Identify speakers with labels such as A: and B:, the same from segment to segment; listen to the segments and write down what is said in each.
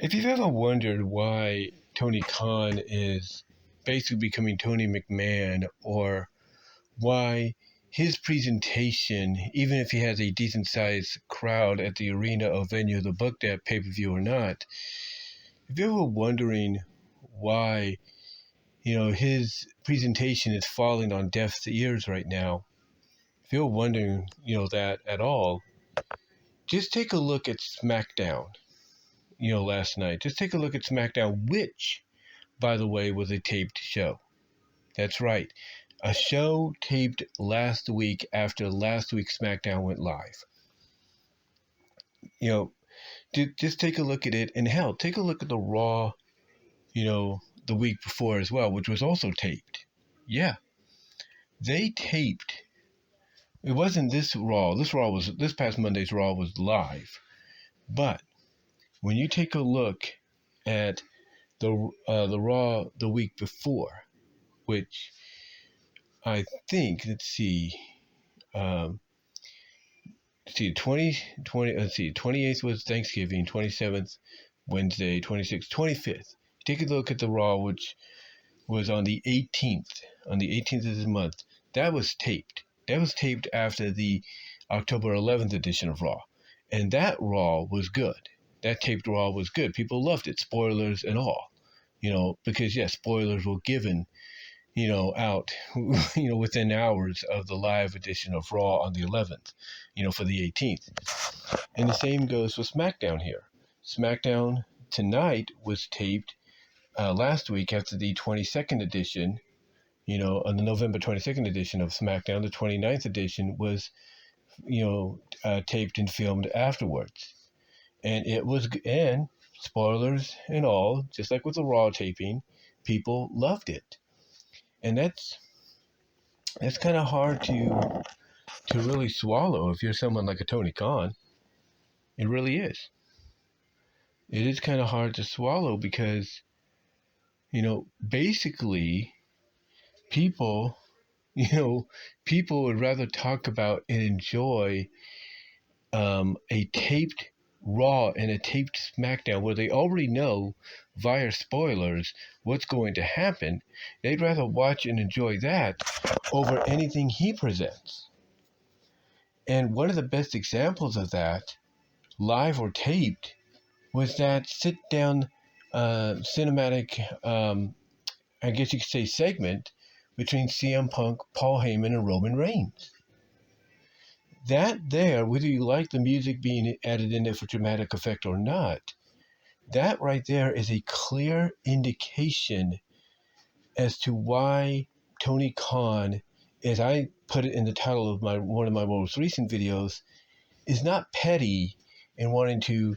A: If you've ever wondered why Tony Khan is basically becoming Tony McMahon, or why his presentation, even if he has a decent sized crowd at the arena or venue to book that pay-per-view or not, if you're ever wondering why, his presentation is falling on deaf ears right now, if you're wondering, that at all, just take a look at Smackdown, last night. Just take a look at Smackdown, which, by the way, was a taped show. That's right. A show taped last week after last week's Smackdown went live. Just take a look at it. And hell, take a look at the Raw, the week before as well, which was also taped. Yeah. They taped. It wasn't this Raw. This past Monday's Raw was live. But when you take a look at the Raw the week before, which I think, let's see, 28th was Thanksgiving, 27th Wednesday, 26th, 25th. Take a look at the Raw, which was on the 18th of this month. That was taped. That was taped after the October 11th edition of Raw. And that Raw was good. That taped Raw was good. People loved it, spoilers and all. Because, yes, spoilers were given, out, within hours of the live edition of Raw on the 11th, for the 18th. And the same goes with SmackDown here. SmackDown tonight was taped last week after the 22nd edition, on the November 22nd edition of SmackDown. The 29th edition was, taped and filmed afterwards. And spoilers and all, just like with the Raw taping, people loved it. And that's kind of hard to really swallow if you're someone like a Tony Khan. It really is. It is kind of hard to swallow because, basically, people would rather talk about and enjoy a taped Raw and a taped SmackDown where they already know via spoilers what's going to happen. They'd rather watch and enjoy that over anything he presents. And one of the best examples of that, live or taped, was that sit-down cinematic, I guess you could say, segment between CM Punk, Paul Heyman, and Roman Reigns. That there, whether you like the music being added in there for dramatic effect or not, that right there is a clear indication as to why Tony Khan, as I put it in the title of one of my most recent videos, is not petty and wanting to,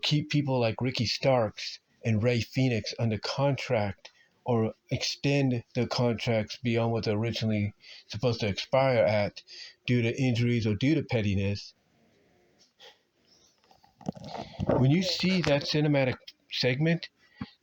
A: keep people like Ricky Starks and Ray Phoenix under contract or extend the contracts beyond what they're originally supposed to expire at due to injuries or due to pettiness. When you see that cinematic segment,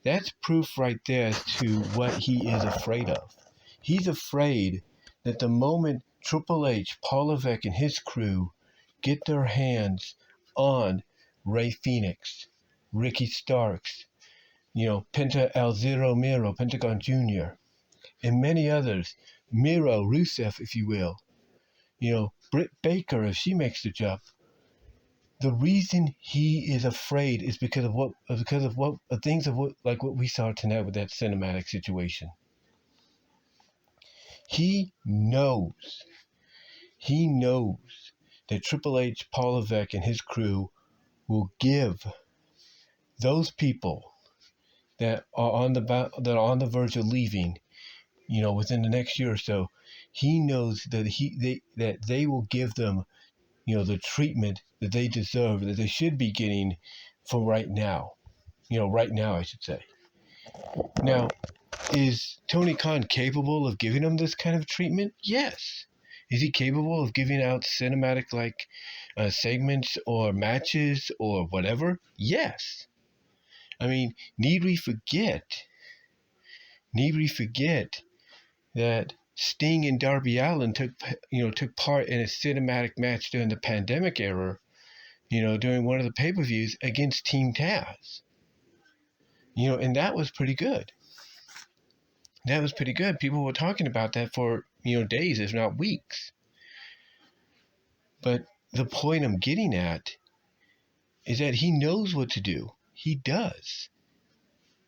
A: that's proof right there as to what he is afraid of. He's afraid that the moment Triple H, Paul Levesque, and his crew get their hands on Ray Phoenix, Ricky Starks, Penta El Zero Miro, Pentagon Jr., and many others, Miro, Rusev, if you will, Britt Baker, if she makes the jump. The reason he is afraid is because of what we saw tonight with that cinematic situation. He knows that Triple H, Paul Levesque, and his crew will give those people that are on the verge of leaving, within the next year or so. He knows that they will give them, the treatment that they deserve, that they should be getting from right now. Right now, I should say. Now, is Tony Khan capable of giving them this kind of treatment? Yes. Is he capable of giving out cinematic segments or matches or whatever? Yes. I mean, need we forget that Sting and Darby Allin took part in a cinematic match during the pandemic era, during one of the pay-per-views against Team Taz. And that was pretty good. That was pretty good. People were talking about that for, days, if not weeks. But the point I'm getting at is that he knows what to do. He does.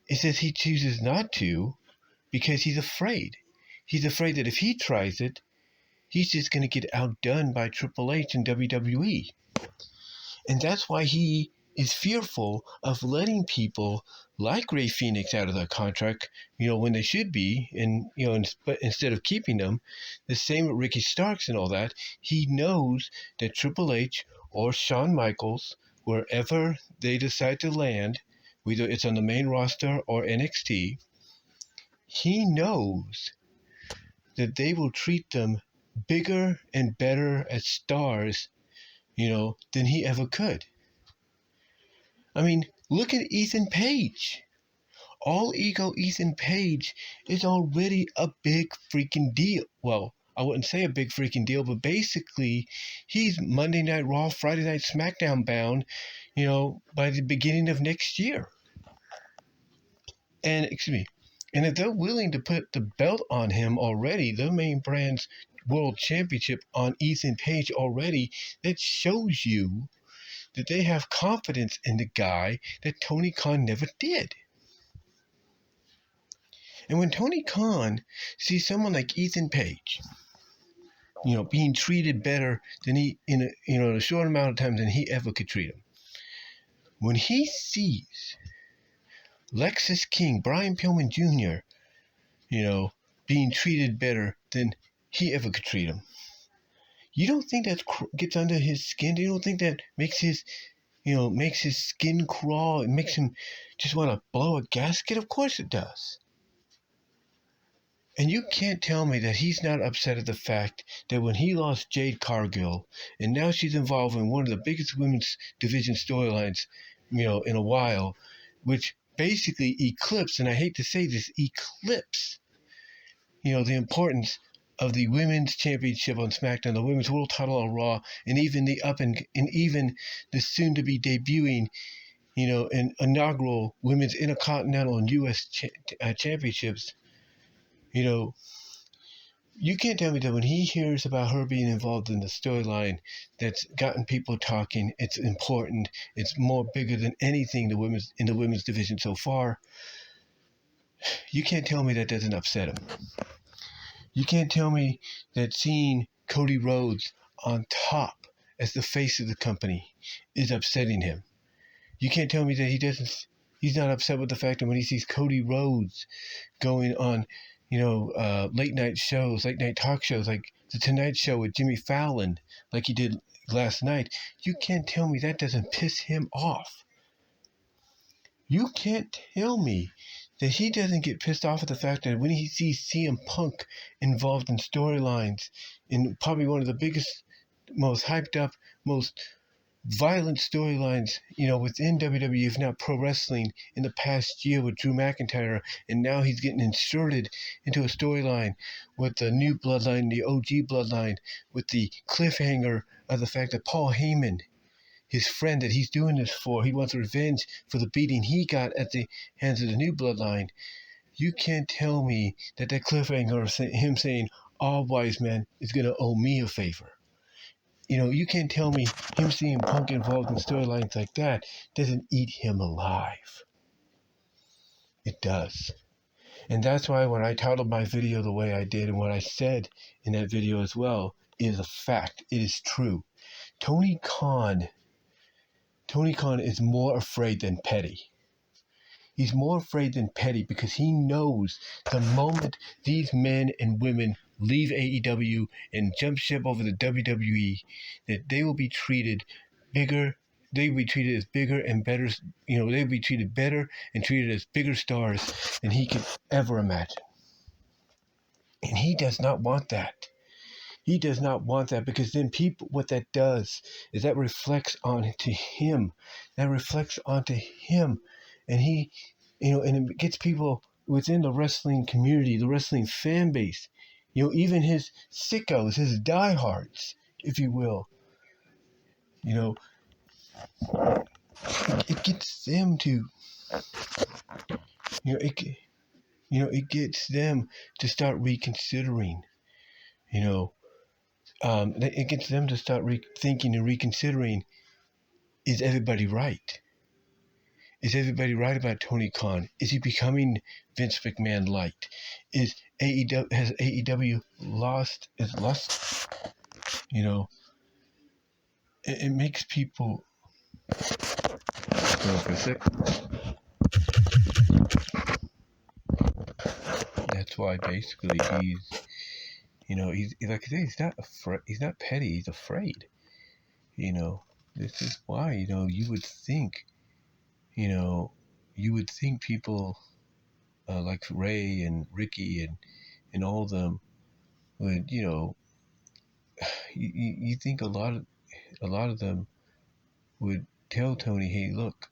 A: It's just he chooses not to because he's afraid. He's afraid that if he tries it, he's just going to get outdone by Triple H and WWE. And that's why he is fearful of letting people like Ray Phoenix out of their contract, when they should be, and, but instead of keeping them. The same with Ricky Starks and all that. He knows that Triple H or Shawn Michaels, wherever they decide to land, whether it's on the main roster or NXT, he knows that they will treat them bigger and better as stars, than he ever could. I mean, look at Ethan Page. All Ego Ethan Page is already a big freaking deal. Well, I wouldn't say a big freaking deal, but basically, he's Monday Night Raw, Friday Night Smackdown bound, by the beginning of next year. And, and if they're willing to put the belt on him already, the main brand's world championship on Ethan Page already, that shows you that they have confidence in the guy that Tony Khan never did. And when Tony Khan sees someone like Ethan Page, being treated better than he in a short amount of time than he ever could treat him, when he sees Lexus King, Brian Pillman Jr., being treated better than he ever could treat him, you don't think that gets under his skin? You don't think that makes his skin crawl? It makes him just want to blow a gasket? Of course it does. And you can't tell me that he's not upset at the fact that when he lost Jade Cargill, and now she's involved in one of the biggest women's division storylines, in a while, which basically eclipse, and I hate to say this, eclipse, the importance of the women's championship on SmackDown, the women's world title on Raw, and even even the soon-to-be debuting, an inaugural women's Intercontinental and U.S. championships. You can't tell me that when he hears about her being involved in the storyline that's gotten people talking, it's important, it's more bigger than anything in the women's division so far. You can't tell me that doesn't upset him. You can't tell me that seeing Cody Rhodes on top as the face of the company is upsetting him. You can't tell me that he's not upset with the fact that when he sees Cody Rhodes going on, late night talk shows like The Tonight Show with Jimmy Fallon, like he did last night, you can't tell me that doesn't piss him off. You can't tell me that he doesn't get pissed off at the fact that when he sees CM Punk involved in storylines, in probably one of the biggest, most hyped up, most violent storylines, within WWE, if not pro wrestling, in the past year with Drew McIntyre, and now he's getting inserted into a storyline with the new bloodline, the OG bloodline, with the cliffhanger of the fact that Paul Heyman, his friend that he's doing this for, he wants revenge for the beating he got at the hands of the new bloodline. You can't tell me that cliffhanger of him saying, "All wise man is going to owe me a favor." You can't tell me him seeing Punk involved in storylines like that doesn't eat him alive. It does. And that's why when I titled my video the way I did, and what I said in that video as well, is a fact. It is true. Tony Khan is more afraid than petty. He's more afraid than petty because he knows the moment these men and women leave AEW and jump ship over to WWE, that they will be treated bigger. They will be treated as bigger and better. They will be treated better and treated as bigger stars than he could ever imagine. And he does not want that. He does not want that, because then what that does is that reflects onto him. That reflects onto him. And he, and it gets people within the wrestling community, the wrestling fan base, even his sickos, his diehards, if you will, it gets them to You know, it gets them to start reconsidering. You know, it gets them to start thinking and reconsidering: is everybody right? Is everybody right about Tony Khan? Is he becoming Vince McMahon light? Is AEW has AEW lost its lust? You know, it makes people. Hold on for a sec. That's why basically he's like I say, he's not afraid. He's not petty. He's afraid. You know, this is why you would think you know you would think people like Ray and Ricky and all of them would you think a lot of them would tell Tony, hey, look,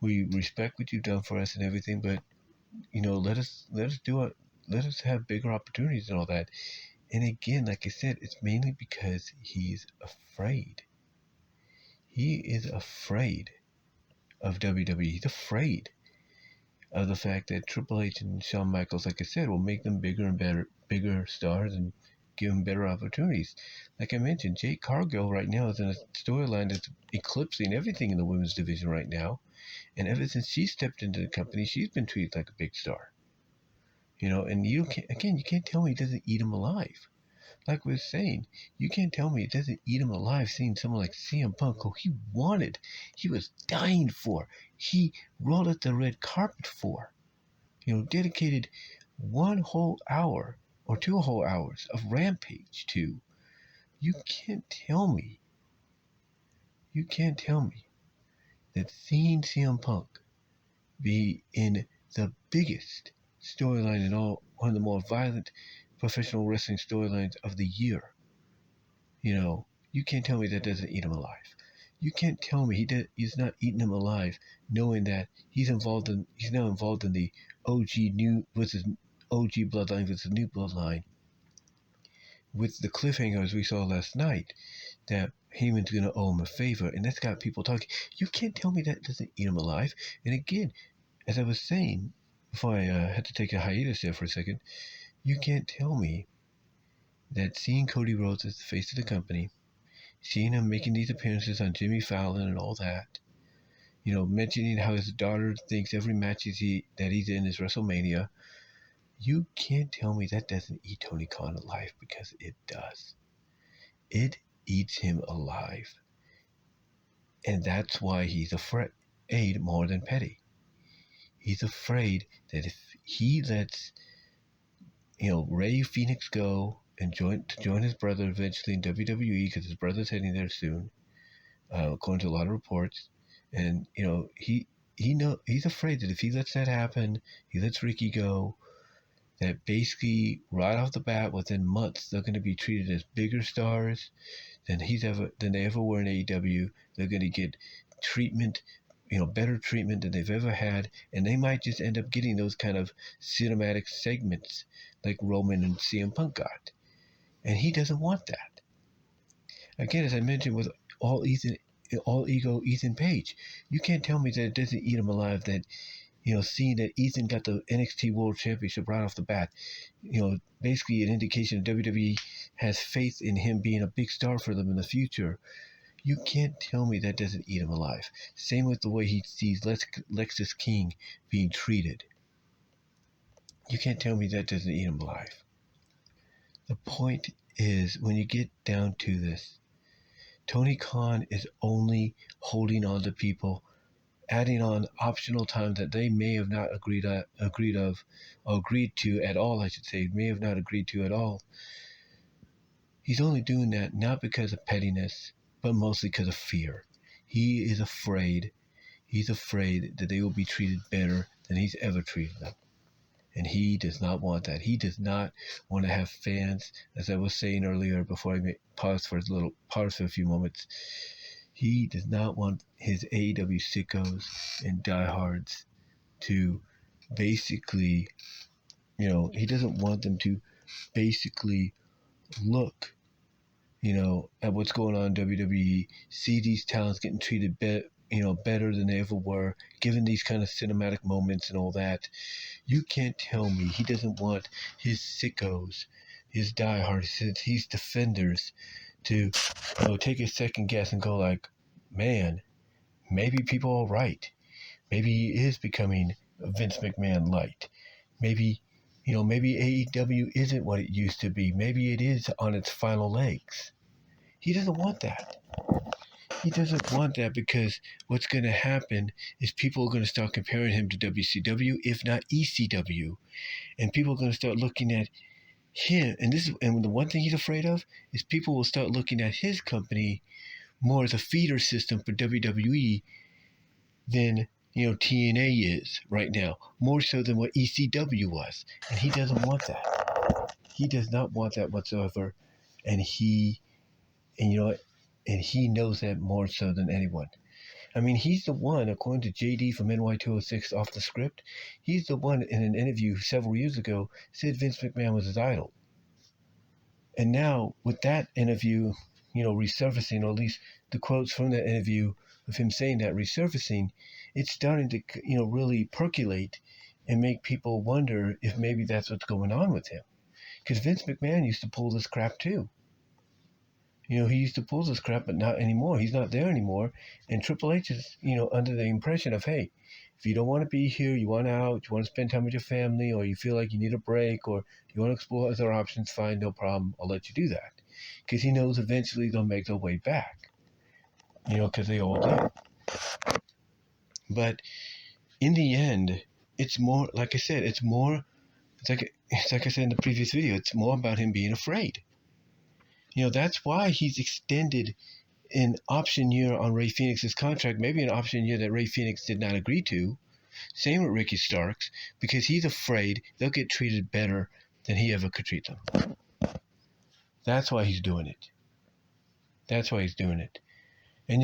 A: we respect what you've done for us and everything, but let us do it. Let us have bigger opportunities and all that. And again, like I said, it's mainly because he's afraid. He is afraid of WWE. He's afraid of the fact that Triple H and Shawn Michaels, like I said, will make them bigger and better, bigger stars and give them better opportunities. Like I mentioned, Jade Cargill right now is in a storyline that's eclipsing everything in the women's division right now. And ever since she stepped into the company, she's been treated like a big star. And you can't tell me it doesn't eat him alive. Like we were saying, you can't tell me it doesn't eat him alive seeing someone like CM Punk who he was dying for, he rolled out the red carpet for, dedicated 1 whole hour or 2 whole hours of Rampage to. You can't tell me, that seeing CM Punk be in the biggest storyline in one of the more violent professional wrestling storylines of the year, you can't tell me that doesn't eat him alive. You can't tell me he's not eating him alive, knowing that he's now involved in the OG bloodline versus new bloodline, with the cliffhanger as we saw last night, that Heyman's gonna owe him a favor, and that's got people talking. You can't tell me that doesn't eat him alive. And again, as I was saying before I had to take a hiatus there for a second, you can't tell me that seeing Cody Rhodes as the face of the company, seeing him making these appearances on Jimmy Fallon and all that, mentioning how his daughter thinks every match that he's in is WrestleMania, you can't tell me that doesn't eat Tony Khan alive, because it does. It eats him alive. And that's why he's afraid more than petty. He's afraid that if he lets Ray Phoenix go and join his brother eventually in WWE, because his brother's heading there soon, according to a lot of reports, and he's afraid that if he lets that happen, he lets Ricky go, that basically right off the bat within months they're going to be treated as bigger stars than they ever were in AEW. They're going to get treatment, better treatment than they've ever had, and they might just end up getting those kind of cinematic segments like Roman and CM Punk got. And he doesn't want that. Again, as I mentioned with all ego Ethan Page, you can't tell me that it doesn't eat him alive that seeing that Ethan got the NXT World Championship right off the bat, basically an indication that WWE has faith in him being a big star for them in the future. You can't tell me that doesn't eat him alive. Same with the way he sees Lexis King being treated. You can't tell me that doesn't eat him alive. The point is, when you get down to this, Tony Khan is only holding on to people, adding on optional time that they may have not agreed to at all, I should say, may have not agreed to at all. He's only doing that not because of pettiness, but mostly because of fear. He is afraid. He's afraid that they will be treated better than he's ever treated them. And he does not want that. He does not want to have fans, as I was saying earlier before I pause for a few moments. He does not want his AEW sickos and diehards to basically, he doesn't want them to basically look, at what's going on in WWE, see these talents getting treated better than they ever were, given these kind of cinematic moments and all that. You can't tell me he doesn't want his sickos, his diehards, his defenders to take a second guess and go like, man, maybe people are right. Maybe he is becoming a Vince McMahon light. Maybe, maybe AEW isn't what it used to be. Maybe it is on its final legs. He doesn't want that. He doesn't want that because what's going to happen is people are going to start comparing him to WCW, if not ECW, and people are going to start looking at him. And the one thing he's afraid of is people will start looking at his company more as a feeder system for WWE than TNA is right now, more so than what ECW was, and he doesn't want that. He does not want that whatsoever, and and he knows that more so than anyone. I mean, he's the one, according to JD from NY206 off the script, he's the one in an interview several years ago said Vince McMahon was his idol. And now, with that interview, resurfacing, or at least the quotes from that interview of him saying that resurfacing, it's starting to, really percolate and make people wonder if maybe that's what's going on with him. Because Vince McMahon used to pull this crap too. He used to pull this crap, but not anymore. He's not there anymore. And Triple H is, under the impression of, hey, if you don't want to be here, you want out, you want to spend time with your family, or you feel like you need a break, or you want to explore other options, fine, no problem, I'll let you do that. Because he knows eventually they'll make their way back. Because they all do. But in the end, it's more, like I said, it's like I said in the previous video, it's more about him being afraid. That's why he's extended an option year on Rey Fenix's contract, maybe an option year that Rey Fenix did not agree to. Same with Ricky Starks, because he's afraid they'll get treated better than he ever could treat them. That's why he's doing it. That's why he's doing it. And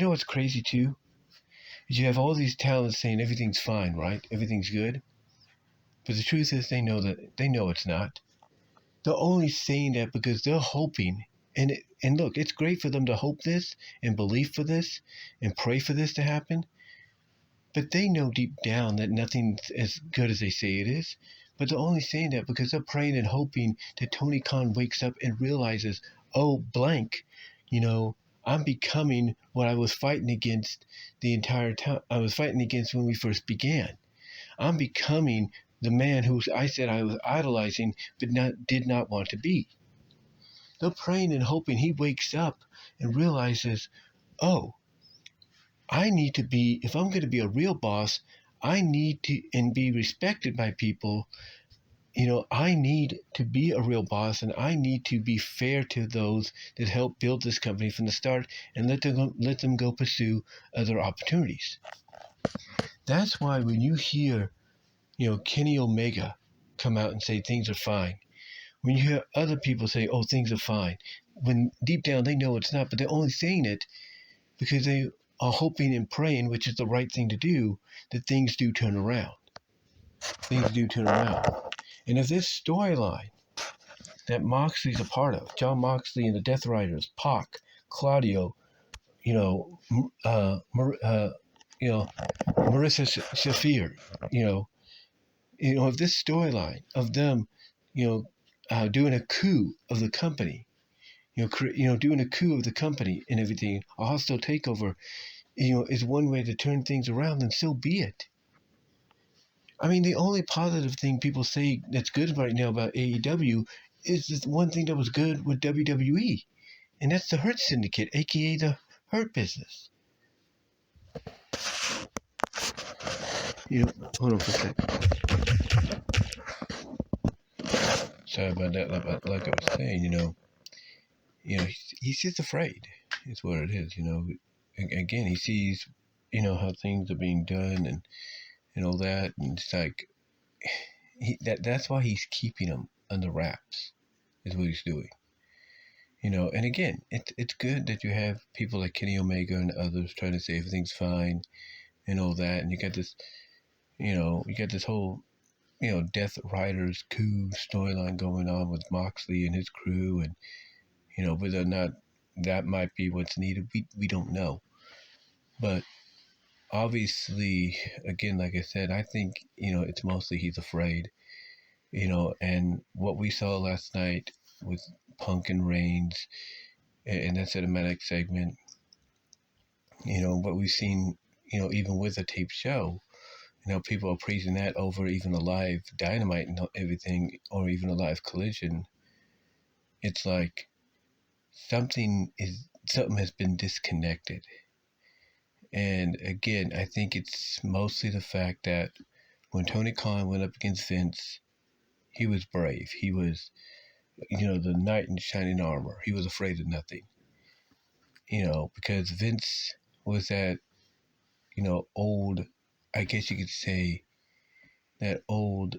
A: what's crazy too? Is you have all these talents saying everything's fine, right? Everything's good. But the truth is they know it's not. They're only saying that because they're hoping, and look, it's great for them to hope this and believe for this and pray for this to happen, but they know deep down that nothing's as good as they say it is. But they're only saying that because they're praying and hoping that Tony Khan wakes up and realizes, oh, blank, I'm becoming what I was fighting against the entire time. I was fighting against when we first began. I'm becoming the man who I said I was idolizing, but did not want to be. They're praying and hoping he wakes up and realizes, oh, I need to be, if I'm going to be a real boss, I need to, and be respected by people, I need to be a real boss, and I need to be fair to those that help build this company from the start, and let them go pursue other opportunities. That's why when you hear Kenny Omega come out and say things are fine, when you hear other people say, oh, things are fine, when deep down they know it's not, but they're only saying it because they are hoping and praying, which is the right thing to do, that things do turn around. Things do turn around. And if this storyline that Moxley's a part of, Jon Moxley and the Death Riders, Pac, Claudio, Marissa Shafir, if this storyline of them, doing a coup of the company, doing a coup of the company and everything, a hostile takeover, is one way to turn things around, then so be it. I mean, the only positive thing people say that's good right now about AEW is the one thing that was good with WWE, and that's the Hurt Syndicate, aka the Hurt Business. Hold on for a second. Sorry about that. Like I was saying, he's just afraid. It's what it is. Again, he sees, how things are being done and all that, and it's like that's why he's keeping them under wraps. Is what he's doing. And again, it's good that you have people like Kenny Omega and others trying to say everything's fine and all that, and you got this whole Death Riders coup storyline going on with Moxley and his crew, and but they're not that might be what's needed. We don't know. But obviously, again, like I said, I think, it's mostly he's afraid, and what we saw last night with Punk and Reigns in that cinematic segment, what we've seen, even with a taped show, people are praising that over even a live Dynamite and everything, or even a live Collision. It's like something has been disconnected. And again, I think it's mostly the fact that when Tony Khan went up against Vince, he was brave. He was, the knight in shining armor. He was afraid of nothing. Because Vince was that, old, I guess you could say, that old,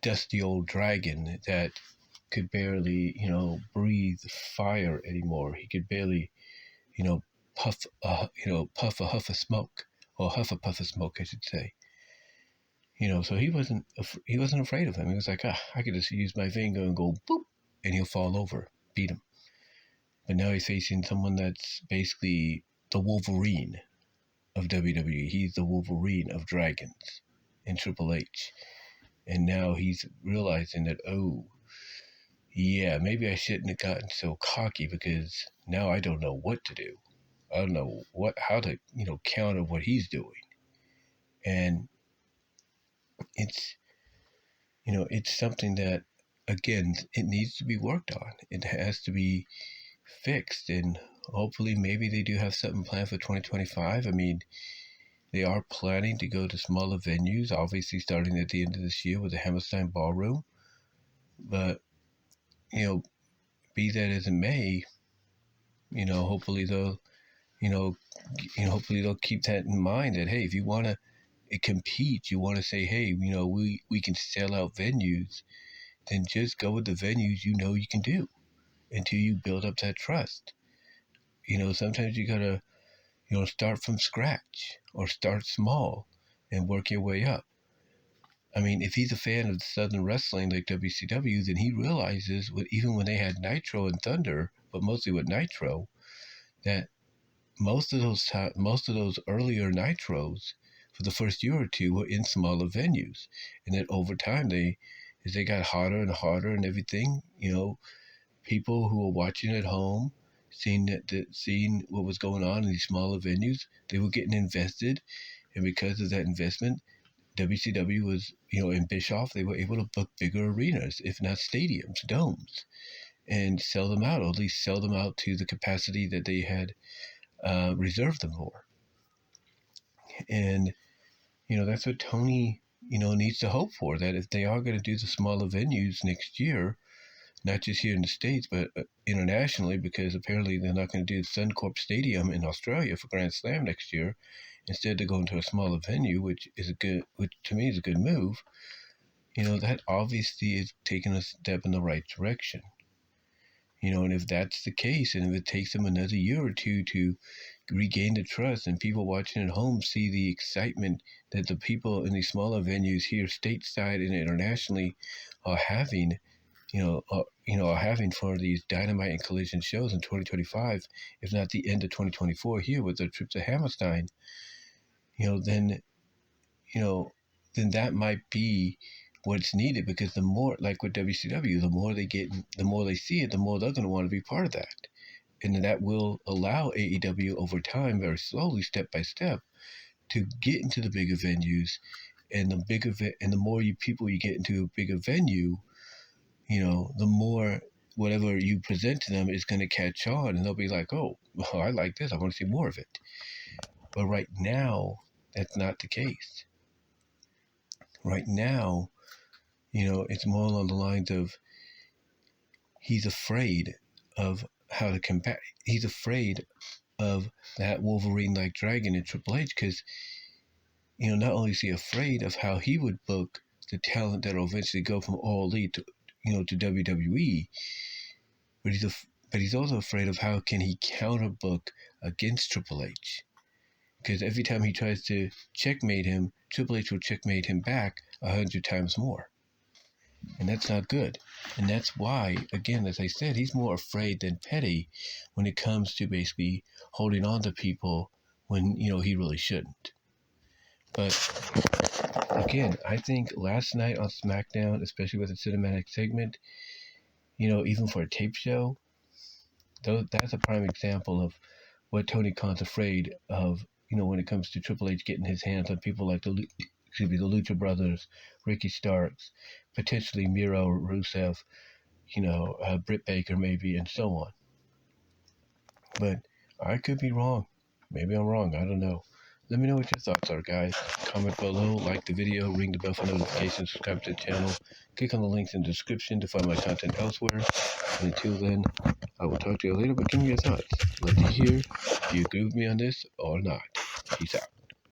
A: dusty old dragon that could barely, breathe fire anymore. He could barely, you know, puff a huff of smoke, or huff a puff of smoke, I should say. So he wasn't afraid of him. He was like, I could just use my finger and go boop, and he'll fall over, beat him. But now he's facing someone that's basically the Wolverine of WWE. He's the Wolverine of Dragons in Triple H. And now he's realizing that, oh, yeah, maybe I shouldn't have gotten so cocky, because now I don't know what to do. I don't know how to, counter what he's doing. And it's, it's something that, again, it needs to be worked on. It has to be fixed, and hopefully maybe they do have something planned for 2025. I mean, they are planning to go to smaller venues, obviously starting at the end of this year with the Hammerstein Ballroom. But, be that as it may, hopefully they'll, hopefully they'll keep that in mind, that, hey, if you want to compete, you want to say, hey, we can sell out venues, then just go with the venues you can do until you build up that trust. Sometimes you gotta, start from scratch, or start small and work your way up. I mean, if he's a fan of Southern wrestling like WCW, then he realizes, even when they had Nitro and Thunder, but mostly with Nitro, that most of those earlier Nitros for the first year or two were in smaller venues, and then over time, as they got hotter and hotter and everything, people who were watching at home, seeing what was going on in these smaller venues, they were getting invested, and because of that investment, WCW was, in Bischoff, they were able to book bigger arenas, if not stadiums, domes, and sell them out, or at least sell them out to the capacity that they had reserved them for. And, that's what Tony, needs to hope for, that if they are going to do the smaller venues next year, not just here in the States, but internationally, because apparently they're not going to do the Suncorp Stadium in Australia for Grand Slam next year. Instead, they're going to a smaller venue, which to me is a good move. That obviously is taking a step in the right direction. And if that's the case, and if it takes them another year or two to regain the trust, and people watching at home see the excitement that the people in these smaller venues here stateside and internationally are having, are having for these Dynamite and Collision shows in 2025, if not the end of 2024 here with the trip to Hammerstein, then, then that might be what's needed, because the more, like with WCW, the more they get, the more they see it, the more they're going to want to be part of that. And then that will allow AEW over time, very slowly, step by step, to get into the bigger venues, and the more people you get into a bigger venue, the more whatever you present to them is going to catch on, and they'll be like, oh, well, I like this, I want to see more of it. But right now, that's not the case. Right now, it's more along the lines of, he's afraid of how to combat. He's afraid of that Wolverine-like dragon in Triple H, because, not only is he afraid of how he would book the talent that will eventually go from All Elite to, to WWE, but he's also afraid of how can he counterbook against Triple H. Because every time he tries to checkmate him, Triple H will checkmate him back 100 times more. And that's not good. And that's why, again, as I said, he's more afraid than petty when it comes to basically holding on to people when, he really shouldn't. But again, I think last night on SmackDown, especially with the cinematic segment, even for a tape show, that's a prime example of what Tony Khan's afraid of, when it comes to Triple H getting his hands on people like the Lucha Brothers, Ricky Starks, potentially Miro, Rusev, Britt Baker maybe, and so on. But I could be wrong. Maybe I'm wrong. I don't know. Let me know what your thoughts are, guys. Comment below, like the video, ring the bell for notifications, subscribe to the channel, click on the links in the description to find my content elsewhere. And until then, I will talk to you later, but give me your thoughts. I'd like to hear if you agree with me on this or not. Peace out.